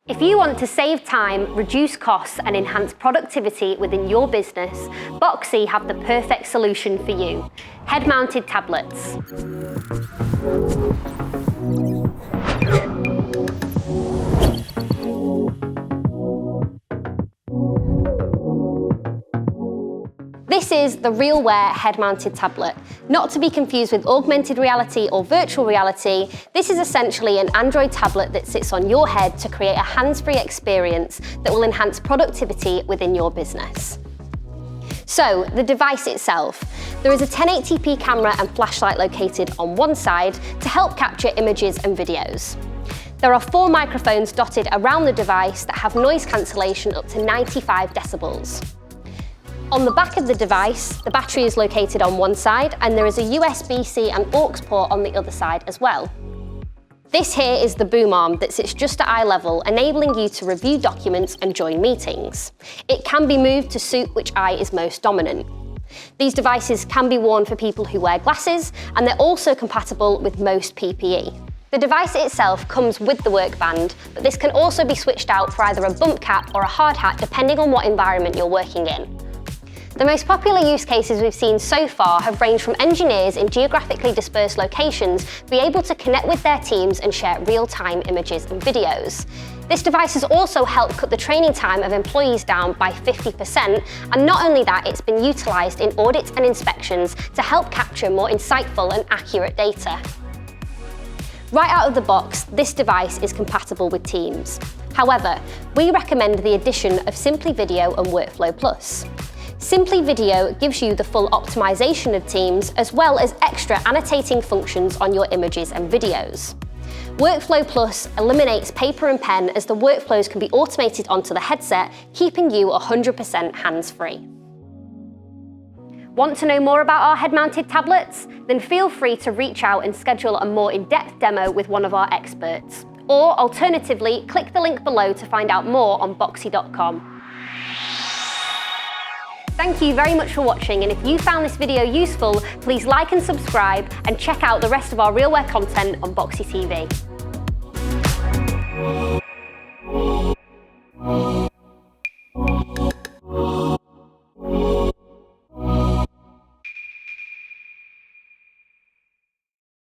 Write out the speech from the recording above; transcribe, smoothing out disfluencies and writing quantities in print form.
If you want to save time, reduce costs and enhance productivity within your business, Boxy have the perfect solution for you: head-mounted tablets. This is the RealWear head-mounted tablet. Not to be confused with augmented reality or virtual reality, this is essentially an Android tablet that sits on your head to create a hands-free experience that will enhance productivity within your business. So, the device itself. There is a 1080p camera and flashlight located on one side to help capture images and videos. There are 4 microphones dotted around the device that have noise cancellation up to 95 decibels. On the back of the device, the battery is located on one side and there is a USB-C and aux port on the other side as well. This here is the boom arm that sits just at eye level, enabling you to review documents and join meetings. It can be moved to suit which eye is most dominant. These devices can be worn for people who wear glasses, and they're also compatible with most PPE. The device itself comes with the work band, but this can also be switched out for either a bump cap or a hard hat depending on what environment you're working in. The most popular use cases we've seen so far have ranged from engineers in geographically dispersed locations be able to connect with their teams and share real-time images and videos. This device has also helped cut the training time of employees down by 50%, and not only that, it's been utilised in audits and inspections to help capture more insightful and accurate data. Right out of the box, this device is compatible with Teams. However, we recommend the addition of Simply Video and Workflow Plus. Simply Video gives you the full optimization of Teams, as well as extra annotating functions on your images and videos. Workflow Plus eliminates paper and pen, as the workflows can be automated onto the headset, keeping you 100% hands-free. Want to know more about our head-mounted tablets? Then feel free to reach out and schedule a more in-depth demo with one of our experts. Or alternatively, click the link below to find out more on Boxy.com. Thank you very much for watching, and if you found this video useful, please like and subscribe and check out the rest of our RealWear content on Boxy TV.